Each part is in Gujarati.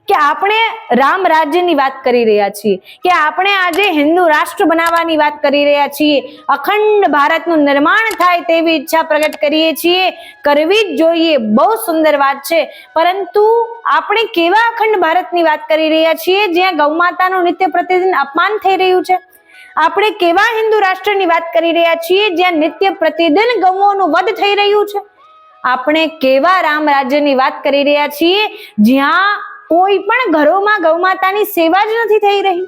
કે આપણે રામ રાજ્યની વાત કરી રહ્યા છીએ, કે આપણે આજે હિન્દુ રાષ્ટ્ર બનાવવાની વાત કરી રહ્યા છીએ, અખંડ ભારતનું નિર્માણ થાય તેવી ઈચ્છા પ્રગટ કરીએ છીએ, કરવી જ જોઈએ, બહુ સુંદર વાત છે. પરંતુ આપણે કેવા અખંડ ભારતની વાત કરી રહ્યા છીએ જ્યાં ગૌ માતાનું નિત્ય પ્રતિદિન અપમાન થઈ રહ્યું છે? આપણે કેવા હિન્દુ રાષ્ટ્રની વાત કરી રહ્યા છીએ જ્યાં નિત્ય પ્રતિદિન ગૌઓનું વધ થઈ રહ્યું છે? આપણે કેવા રામ રાજ્યની વાત કરી રહ્યા છીએ જ્યાં કોઈ પણ ઘરોમાં ગૌ માતાની સેવા જ નથી થઈ રહી?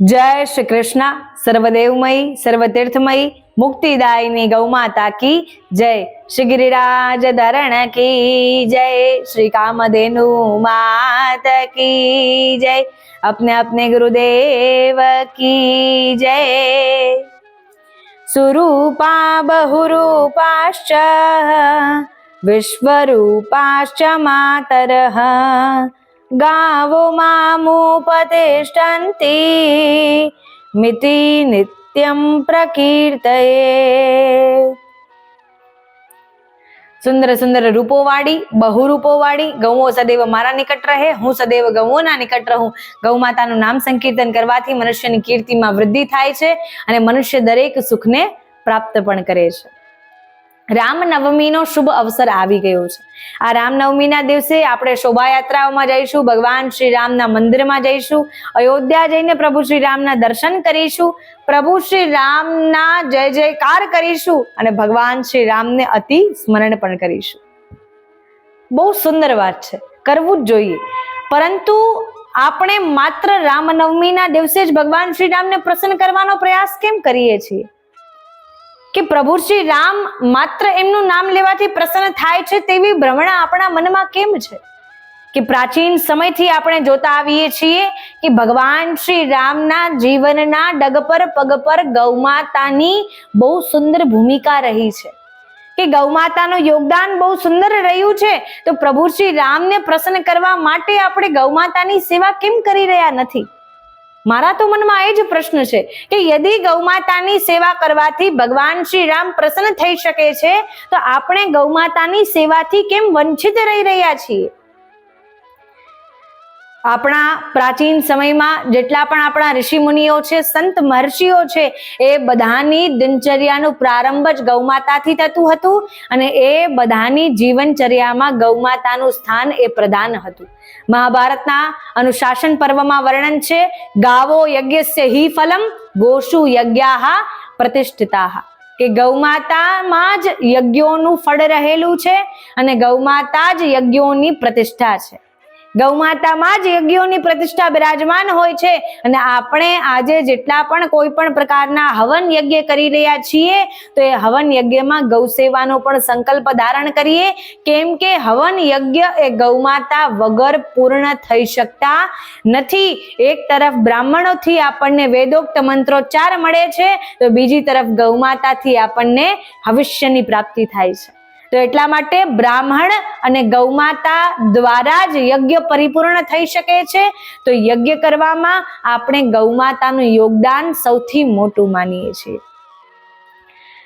જય શ્રી કૃષ્ણ. સર્વદેવમયી સર્વતીર્થમયી મુક્તિદાયિની ગૌ માતા કી જય. શ્રી ગિરિરાજ ધરણ કી જય. શ્રી કામધેनु માત કી જય. अपने अपने गुरुदेव की जय. सुरूपा बहुरूपाश्च विश्वरूपाश्च मातरः गावो मामुपतिष्ठन्ति मिति नित्यं प्रकीर्तये. सुंदर सुंदर रूपो वाड़ी बहुरूपो वाड़ी गौओ सदैव मारा निकट रहे, हूँ सदैव गौओना निकट रहूं. गौ माताનું નામ સંકીર્તન કરવાથી મનુષ્યની કીર્તિમાં વૃદ્ધિ થાય છે અને મનુષ્ય દરેક સુખને પ્રાપ્ત પણ કરે છે. રામનવમીનો શુભ અવસર આવી ગયો છે. આ રામનવમીના દિવસે આપણે શોભાયાત્રાઓમાં જઈશું, ભગવાન શ્રી રામના મંદિરમાં જઈશું, અયોધ્યા જઈને પ્રભુ શ્રી રામના દર્શન કરીશું, પ્રભુ શ્રી રામના જય જયકાર કરીશું અને ભગવાન શ્રી રામને અતિ સ્મરણ પણ કરીશું. બહુ સુંદર વાત છે, કરવું જ જોઈએ. પરંતુ આપણે માત્ર રામનવમીના દિવસે જ ભગવાન શ્રી રામને પ્રસન્ન કરવાનો પ્રયાસ કેમ કરીએ છીએ? કે પ્રભુ શ્રી રામ માત્ર એમનું નામ લેવાથી પ્રસન્ન થાય છે તેવી ભ્રમણા આપણા મનમાં કેમ છે? કે પ્રાચીન સમયથી આપણે જોતા આવીએ છીએ કે ભગવાન શ્રી રામના જીવનના ડગ પર પગ પર ગૌ માતાની બહુ સુંદર ભૂમિકા રહી છે, કે ગૌ માતાનું યોગદાન બહુ સુંદર રહ્યું છે. તો પ્રભુ શ્રી રામને પ્રસન્ન કરવા માટે આપણે ગૌ માતાની સેવા કેમ કરી રહ્યા નથી? મારા તો મનમાં એ જ પ્રશ્ન છે કે યદિ ગૌ માતાની સેવા કરવાથી ભગવાન શ્રી રામ પ્રસન્ન થઈ શકે છે તો આપણે ગૌ માતાની સેવાથી કેમ વંચિત રહી રહ્યા છીએ? આપણા પ્રાચીન સમયમાં જેટલા પણ આપણા ઋષિ મુનિઓ છે, સંત મહર્ષિઓ છે, એ બધાની દિનચર્યાનો પ્રારંભ જ ગૌ માતાથી થતું હતું અને એ બધાની જીવનચર્યામાં ગૌ માતાનું સ્થાન એ પ્રધાન હતું. મહાભારતના અનુશાસન પર્વમાં વર્ણન છે, ગાવો યજ્ઞસ્ય હિ ફલમ ગોષુ યજ્ઞાહ પ્રતિષ્ઠિતાઃ, કે ગૌ માતામાં જ યજ્ઞોનું ફળ રહેલું છે અને ગૌ માતા જ યજ્ઞોની પ્રતિષ્ઠા છે. ગૌ માતામાં જ યજ્ઞોની પ્રતિષ્ઠા બિરાજમાન હોય છે. અને આપણે આજે જેટલા પણ કોઈ પણ પ્રકારના હવન યજ્ઞ કરી રહ્યા છીએ તો એ હવન યજ્ઞમાં ગૌ સેવાનો પણ સંકલ્પ ધારણ કરીએ, કેમ કે હવન યજ્ઞ એ ગૌ માતા વગર પૂર્ણ થઈ શકતા નથી. એક તરફ બ્રાહ્મણોથી આપણને વેદોક્ત મંત્રોચ્ચાર મળે છે તો બીજી તરફ ગૌ માતાથી આપણને હવિષ્યની પ્રાપ્તિ થાય છે. તો એટલા માટે બ્રાહ્મણ અને ગૌ માતા દ્વારા જ યજ્ઞ પરિપૂર્ણ થઈ શકે છે. તો યજ્ઞ કરવામાં આપણે ગૌ માતાનું યોગદાન સૌથી મોટું માનીએ છીએ,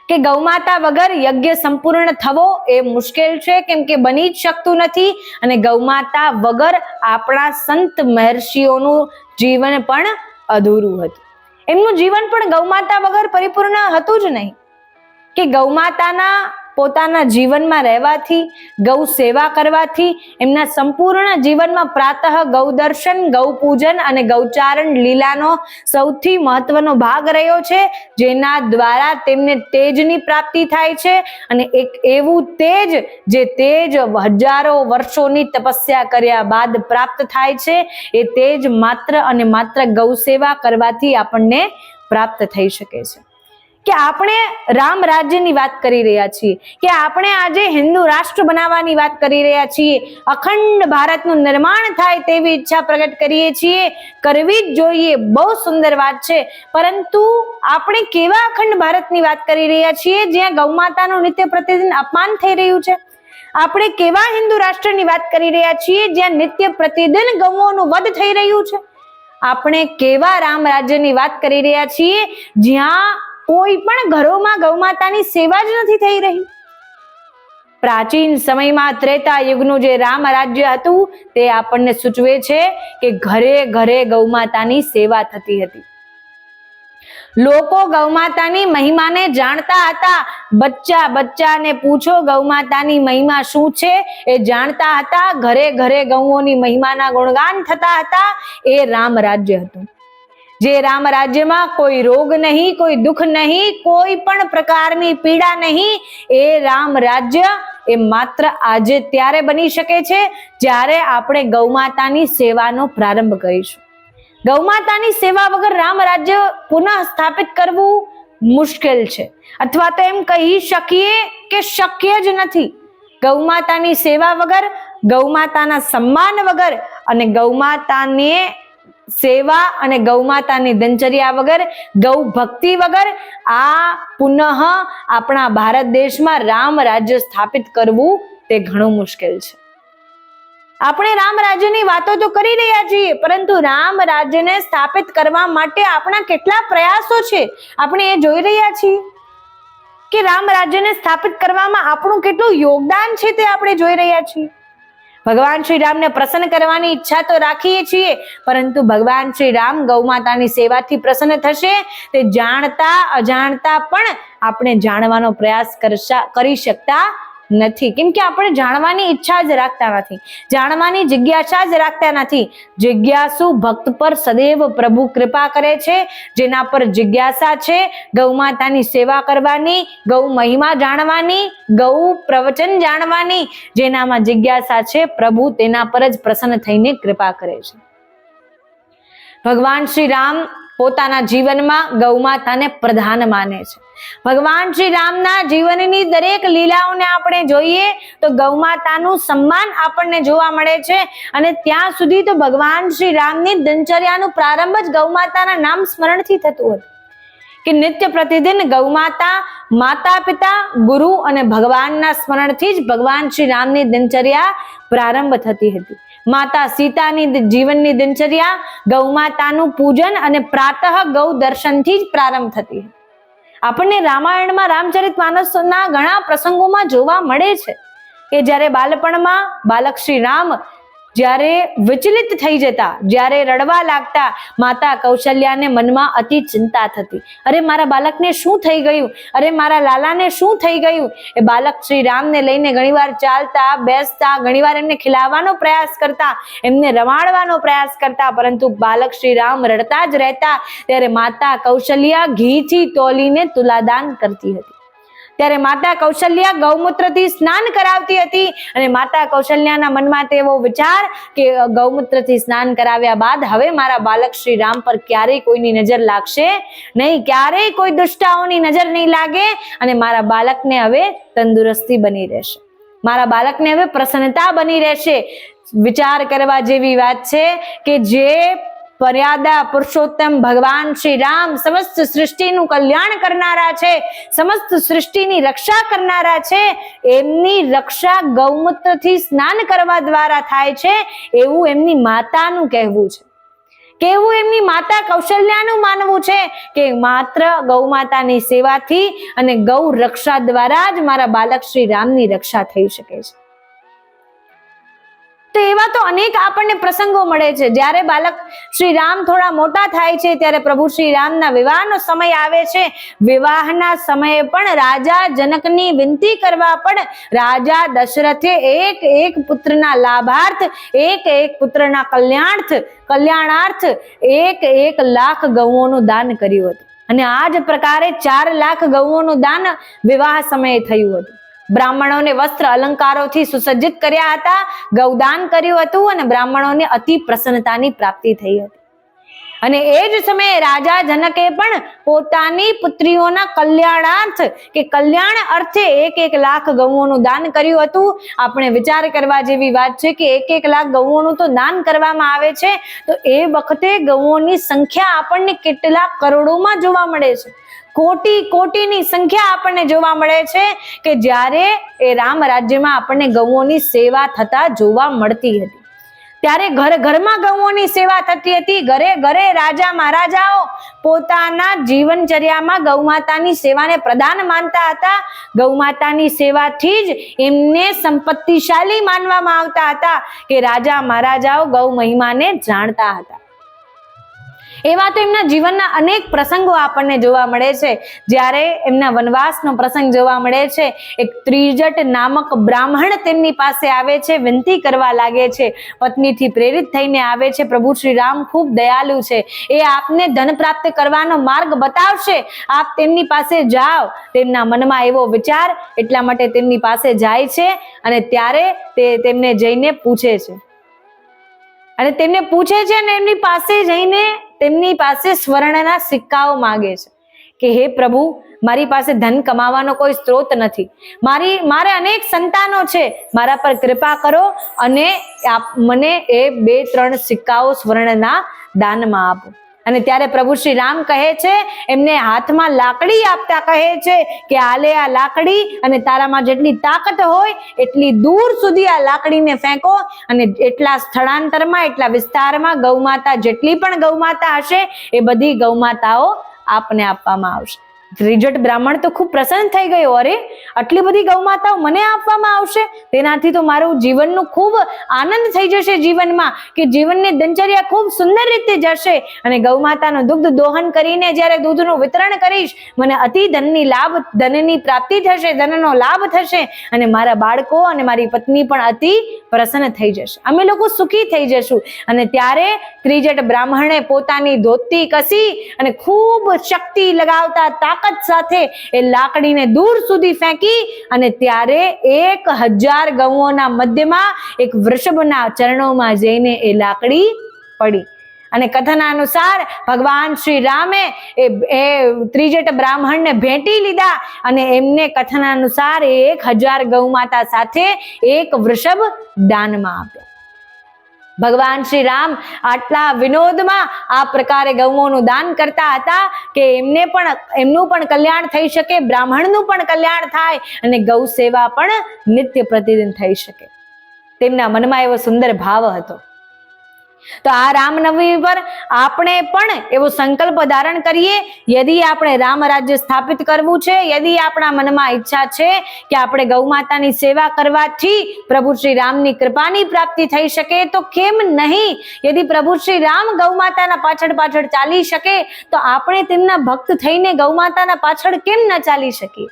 કે ગૌ માતા વગર યજ્ઞ સંપૂર્ણ થવો એ મુશ્કેલ છે, કેમ કે બની જ શકતું નથી. અને ગૌ માતા વગર આપણા સંત મહર્ષિઓનું જીવન પણ અધૂરું હતું. એમનું જીવન પણ ગૌ માતા વગર પરિપૂર્ણ હતું જ નહીં. કે ગૌ માતાના પોતાના જીવનમાં રહેવાથી, ગૌ સેવા કરવાથી એમના સંપૂર્ણ જીવનમાં પ્રાતઃ ગૌ દર્શન, ગૌ પૂજન અને ગૌચારણ લીલાનો સૌથી મહત્વનો ભાગ રહ્યો છે, જેના દ્વારા તેમને તેજની પ્રાપ્તિ થાય છે. અને એક એવું તેજ જે તેજ હજારો વર્ષોની તપસ્યા કર્યા બાદ પ્રાપ્ત થાય છે, એ તેજ માત્ર અને માત્ર ગૌ સેવા કરવાથી આપણને પ્રાપ્ત થઈ શકે છે. કે આપણે રામ રાજ્યની વાત કરી રહ્યા છીએ, કે આપણે આજે હિન્દુ રાષ્ટ્ર બનાવવાની વાત કરી રહ્યા છીએ, અખંડ ભારતનું નિર્માણ થાય તેવી ઈચ્છા પ્રગટ કરીએ છીએ, કરવી જ જોઈએ, બહુ સુંદર વાત છે. પરંતુ આપણે કેવા અખંડ ભારતની વાત કરી રહ્યા છીએ જ્યાં ગૌ માતાનું નિત્ય પ્રતિદિન અપમાન થઈ રહ્યું છે? આપણે કેવા હિન્દુ રાષ્ટ્રની વાત કરી રહ્યા છીએ જ્યાં નિત્ય પ્રતિદિન ગૌઓનું વધ થઈ રહ્યું છે? આપણે કેવા રામ રાજ્યની વાત કરી રહ્યા છીએ જ્યાં કોઈ પણ ઘરોમાં ગૌ માતાની સેવા જ નથી થઈ રહી? પ્રાચીન સમયમાં ત્રેતા યુગનું જે રામ રાજ્ય હતું તે આપણને સૂચવે છે કે ઘરે ઘરે ગૌમાતાની સેવા થતી હતી. લોકો ગૌમાતાની મહિમાને જાણતા હતા. બચ્ચાને પૂછો ગૌમાતાની મહિમા શું છે એ જાણતા હતા. ઘરે ઘરે ગૌઓની મહિમાના ગુણગાન થતા હતા. એ રામ રાજ્ય હતું. જે રામ રાજ્યમાં કોઈ રોગ નહીં, કોઈ દુઃખ નહીં, કોઈ પણ પ્રકારની પીડા નહીં. એ રામ રાજ્ય એ માત્ર આજે ત્યારે બની શકે છે જ્યારે આપણે ગૌમાતાની સેવાનો પ્રારંભ કરીશું. ગૌમાતાની સેવા વગર રામ રાજ્ય પુનઃ સ્થાપિત કરવું મુશ્કેલ છે, અથવા તો એમ કહી શકીએ કે શક્ય જ નથી. ગૌમાતાની સેવા વગર, ગૌમાતાના સન્માન વગર અને ગૌમાતાને સેવા અને ગૌમાતાની દિનચર્યા વગર, ગૌ ભક્તિ વગર આ પુનઃ આપણા ભારત દેશમાં રામ રાજ્ય સ્થાપિત કરવું તે ઘણું મુશ્કેલ છે. આપણે રામ રાજ્યની વાતો તો કરી રહ્યા છીએ, પરંતુ રામ રાજ્યને સ્થાપિત કરવા માટે આપણા કેટલા પ્રયાસો છે આપણે એ જોઈ રહ્યા છીએ કે રામ રાજ્યને સ્થાપિત કરવામાં આપણું કેટલું યોગદાન છે તે આપણે જોઈ રહ્યા છીએ. ભગવાન શ્રી રામને પ્રસન્ન કરવાની ઈચ્છા તો રાખીએ છીએ, પરંતુ ભગવાન શ્રી રામ ગૌમાતાની સેવાથી પ્રસન્ન થશે તે જાણતા અજાણતા પણ આપણે જાણવાનો પ્રયાસ કરી શકતા નથી, કેમ કે આપણે જાણવાની ઈચ્છા જ રાખતા નથી, જાણવાની જિજ્ઞાસા જ રાખતા નથી. જિજ્ઞાસુ ભક્ત પર સદૈવ પ્રભુ કૃપા કરે છે. જેના પર જિજ્ઞાસા છે ગૌમાતાની સેવા કરવાની, ગૌ મહિમા જાણવાની, ગૌ પ્રવચન જાણવાની, જેનામાં જિજ્ઞાસા છે પ્રભુ તેના પર જ પ્રસન્ન થઈને કૃપા કરે છે. ભગવાન શ્રી રામ પોતાના જીવનમાં ગૌમાતાને પ્રધાન માને છે. ભગવાન શ્રી રામના જીવનની દરેક લીલાઓને આપણે જોઈએ તો ગૌમાતાનું સન્માન આપણને જોવા મળે છે. અને ત્યાં સુધી તો ભગવાન શ્રી રામની દિનચર્યાનો પ્રારંભ જ ગૌમાતાના નામ સ્મરણથી થતું હતું કે નિત્ય પ્રતિદિન ગૌમાતા, માતા પિતા, ગુરુ અને ભગવાનના સ્મરણથી જ ભગવાન શ્રી રામની દિનચર્યા પ્રારંભ થતી હતી. માતા સીતાની જીવનની દિનચર્યા ગૌમાતાનું પૂજન અને પ્રાતઃ ગૌ દર્શનથી જ પ્રારંભ થતી. આપણને રામાયણમાં રામચરિતમાનસના ઘણા પ્રસંગોમાં જોવા મળે છે કે જ્યારે બાળપણમાં બાલક શ્રી રામ જ્યારે વિચલિત થઈ જતા, જ્યારે રડવા લાગતા, માતા કૌશલ્યાને મનમાં અતિ ચિંતા થતી. અરે મારા બાળકને શું થઈ ગયું, અરે મારા લાલાને શું થઈ ગયું. એ બાલક શ્રી રામને લઈને ઘણીવાર ચાલતા, બેસતા, ઘણીવાર એમને ખિલાવવાનો પ્રયાસ કરતા, એમને રમાડવાનો પ્રયાસ કરતા, પરંતુ બાલક શ્રી રામ રડતા જ રહેતા. ત્યારે માતા કૌશલ્યા ઘીથી તોલીને તુલાદાન કરતી હતી. ત્યારે માતા કૌશલ્યા ગૌમૂત્રથી સ્નાન કરાવતી હતી અને માતા કૌશલ્યાના મનમાં તેવો વિચાર કે ગૌમૂત્રથી સ્નાન કરાવ્યા બાદ હવે મારા બાલક શ્રી રામ પર ક્યારેય કોઈની નજર લાગશે નહીં, ક્યારેય કોઈ દુષ્ટાઓની નજર નહીં લાગે અને મારા બાળકને હવે તંદુરસ્તી બની રહેશે, મારા બાળકને હવે પ્રસન્નતા બની રહેશે. વિચાર કરવા જેવી વાત છે કે જે મર્યાદા પુરુષોત્તમ ભગવાન શ્રી રામ સમસ્ત સૃષ્ટિનું કલ્યાણ કરનારા છે, સમસ્ત સૃષ્ટિની રક્ષા કરનારા છે, એમની રક્ષા ગૌમૂત્રથી સ્નાન કરવા દ્વારા થાય છે એવું એમની માતાનું કહેવું છે, કેવું એમની માતા કૌશલ્યાનું માનવું છે કે માત્ર ગૌમાતાની સેવાથી અને ગૌ રક્ષા દ્વારા જ મારા બાલક શ્રી રામની રક્ષા થઈ શકે છે. તો એવા તો અનેક આપણને પ્રસંગો મળે છે. જ્યારે બાલક શ્રી રામ થોડા મોટા થાય છે ત્યારે પ્રભુ શ્રી રામના વિવાહનો સમય આવે છે. વિવાહના સમયે પણ રાજા જનકની વિનંતી કરવા પણ રાજા દશરથે એક પુત્રના લાભાર્થ, એક પુત્રના કલ્યાણાર્થ 1 લાખ ગૌઓનું દાન કર્યું હતું. અને આ જ પ્રકારે 4 લાખ ગૌઓનું દાન વિવાહ સમયે થયું હતું. બ્રાહ્મણોને વસ્ત્ર અલંકારોથી સુસજ્જિત કર્યા હતા, ગૌદાન કર્યું હતું અને બ્રાહ્મણોને અતિ પ્રસન્નતાની પ્રાપ્તિ થઈ હતી. અને એ જ સમયે રાજા જનકે પણ પોતાની પુત્રીઓના કલ્યાણાર્થ કે કલ્યાણ અર્થે 1 લાખ ગૌઓનું દાન કર્યું હતું. આપણે વિચાર કરવા જેવી વાત છે કે 1 લાખ ગૌઓનું તો દાન કરવામાં આવે છે, તો એ વખતે ગૌઓની સંખ્યા આપણને કેટલા કરોડોમાં જોવા મળે છે, કોટીની સંખ્યા આપણને જોવા મળે છે કે જ્યારે એ રામ રાજ્યમાં આપણને ગૌઓની સેવા થતા જોવા મળતી હતી. ત્યારે ઘર ઘરમાં ગૌઓની સેવા થતી હતી. ઘરે ઘરે રાજા મહારાજાઓ પોતાના જીવનચર્યામાં ગૌમાતાની સેવાને પ્રધાન માનતા હતા. ગૌમાતાની સેવાથી જ એમને સંપત્તિશાળી માનવામાં આવતા હતા કે રાજા મહારાજાઓ ગૌ મહિમાને જાણતા હતા. એવા તો એમના જીવનના અનેક પ્રસંગો આપણને જોવા મળે છે. જ્યારે એમના વનવાસનો પ્રસંગ જોવા મળે છે, એક ત્રિજટ નામક બ્રાહ્મણ તેમની પાસે આવે છે, વિનંતી કરવા લાગે છે, પત્નીથી પ્રેરિત થઈને આવે છે, પ્રભુ શ્રી રામ ખૂબ દયાળુ છે, એ આપને ધન પ્રાપ્ત કરવાનો માર્ગ બતાવશે, આપ તેમની પાસે જાઓ. તેમના મનમાં એવો વિચાર, એટલા માટે તેમની પાસે જાય છે અને ત્યારે તે તેમને જઈને પૂછે છે અને તેમને પૂછે છે અને એમની પાસે જઈને તેમની પાસે સ્વર્ણના સિક્કાઓ માંગે છે કે હે પ્રભુ, મારી પાસે ધન કમાવાનો કોઈ સ્ત્રોત નથી, મારે અનેક સંતાનો છે, મારા પર કૃપા કરો અને મને એ 2-3 સિક્કાઓ સ્વર્ણના દાનમાં આપો. અને ત્યારે પ્રભુ શ્રી રામ કહે છે, એમને હાથમાં લાકડી આપતા કહે છે કે આલે આ લાકડી અને તારામાં જેટલી તાકાત હોય એટલી દૂર સુધી આ લાકડીને ફેંકો અને એટલા સ્થળાંતરમાં, એટલા વિસ્તારમાં ગૌમાતા, જેટલી પણ ગૌમાતા હશે એ બધી ગૌમાતાઓ આપને આપવામાં આવશે. ત્રિજટ બ્રાહ્મણ તો ખૂબ પ્રસન્ન થઈ ગયો. અરે, આટલી બધી ગૌમાતાઓ મને આપવામાં આવશે, તેનાથી તો મારું જીવનનું ખૂબ આનંદ થઈ જશે જીવનમાં, કે જીવનની દિનચર્યા ખૂબ સુંદર રીતે જશે અને ગૌમાતાનું દુગ્ધ દોહન કરીને જ્યારે દૂધનું વિતરણ કરીશ, મને અતિ ધનની પ્રાપ્તિ થશે, ધનનો લાભ થશે અને મારા બાળકો અને મારી પત્ની પણ અતિ પ્રસન્ન થઈ જશે, અમે લોકો સુખી થઈ જશું. અને ત્યારે ત્રિજટ બ્રાહ્મણે પોતાની ધોતી કસી અને ખૂબ શક્તિ લગાવતા તાકાત સાથે એ લાકડીને દૂર સુધી ફેંકી અને ત્યારે 1000 ગૌઓના મધ્યમાં એક વૃષભના ચરણોમાં જઈને એ લાકડી પડી. અને કથના અનુસાર ભગવાન શ્રી રામે એ ત્રિજટ બ્રાહ્મણને ભેટી લીધા અને એમને કથના અનુસાર 1000 ગૌમાતા સાથે એક વૃષભ દાનમાં આપ્યા. ભગવાન શ્રી રામ આટલા વિનોદમાં આ પ્રકારે ગૌઓનું દાન કરતા હતા કે એમનું પણ કલ્યાણ થઈ શકે, બ્રાહ્મણનું પણ કલ્યાણ થાય અને ગૌ સેવા પણ નિત્ય પ્રતિદિન થઈ શકે. તેમના મનમાં એવો સુંદર ભાવ હતો. તો આ રામનવમી પર આપણે પણ એવો સંકલ્પ ધારણ કરીએ, યદિ આપણે રામ રાજ્ય સ્થાપિત કરવું છે, યદિ આપણા મનમાં ઈચ્છા છે કે આપણે ગૌમાતાની સેવા કરવાથી પ્રભુ શ્રી રામની કૃપાની પ્રાપ્તિ થઈ શકે, તો કેમ નહીં? યદિ પ્રભુ શ્રી રામ ગૌમાતાના પાછળ ચાલી શકે તો આપણે તેમના ભક્ત થઈને ગૌમાતાના પાછળ કેમ ન ચાલી શકીએ?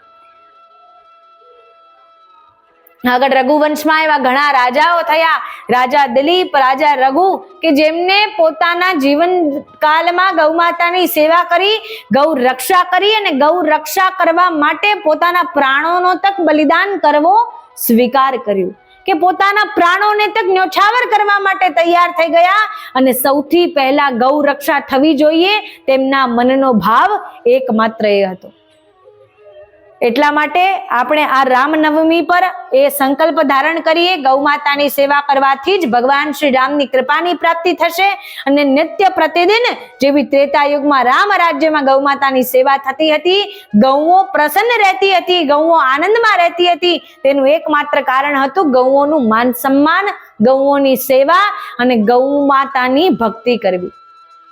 આગળ રઘુવંશમાં એવા ઘણા રાજાઓ થયા, રાજા દિલીપ, રાજા રઘુ, કે જેમને પોતાના જીવન કાળમાં ગૌમાતાની સેવા કરી, ગૌ રક્ષા કરી અને ગૌ રક્ષા કરવા માટે પોતાના પ્રાણોનો તક બલિદાન કરવો સ્વીકાર કર્યું, કે પોતાના પ્રાણોને તક ન્યોછાવર કરવા માટે તૈયાર થઈ ગયા. અને સૌથી પહેલા ગૌ રક્ષા થવી જોઈએ તેમના મનનો ભાવ એકમાત્ર એ હતો. એટલા માટે આપણે આ રામનવમી પર એ સંકલ્પ ધારણ કરીએ, ગૌમાતાની સેવા કરવાથી જ ભગવાન શ્રી રામની કૃપાની પ્રાપ્તિ થશે અને નિત્ય પ્રતિદિન જેવી ત્રેતા યુગમાં રામ રાજ્યમાં ગૌમાતાની સેવા થતી હતી, ગૌઓ પ્રસન્ન રહેતી હતી, ગૌઓ આનંદમાં રહેતી હતી, તેનું એકમાત્ર કારણ હતું ગૌઓનું માન સન્માન, ગૌઓની સેવા અને ગૌમાતાની ભક્તિ કરવી.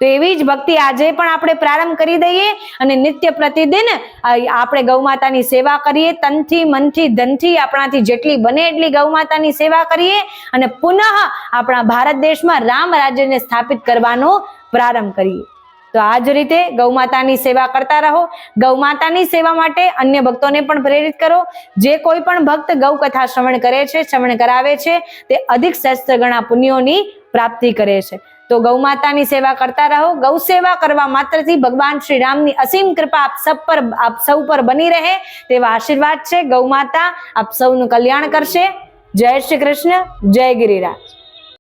તો એવી જ ભક્તિ આજે પણ આપણે પ્રારંભ કરી દઈએ અને નિત્ય પ્રતિદિન આપણે ગૌમાતાની સેવા કરીએ, તનથી, મનથી, ધનથી, આપણાથી જેટલી બને એટલી ગૌમાતાની સેવા કરીએ અને પુનઃ આપણા ભારત દેશમાં રામ રાજ્યને સ્થાપિત કરવાનો પ્રારંભ કરીએ. તો આ જ રીતે ગૌમાતાની સેવા કરતા રહો. ગૌમાતાની સેવા માટે અન્ય ભક્તોને પણ પ્રેરિત કરો. જે કોઈ પણ ભક્ત ગૌ કથા શ્રવણ કરે છે, શ્રવણ કરાવે છે, તે અધિક સહસ્ત્ર ગણા પુણ્યોની પ્રાપ્તિ કરે છે. તો ગૌમાતાની સેવા કરતા રહો. ગૌ સેવા કરવા માત્રથી ભગવાન શ્રી રામની અસીમ કૃપા આપ સૌ પર બની રહે તેવા આશીર્વાદ છે. ગૌમાતા આપ સૌનું કલ્યાણ કરશે. જય શ્રી કૃષ્ણ, જય ગિરિરાજ.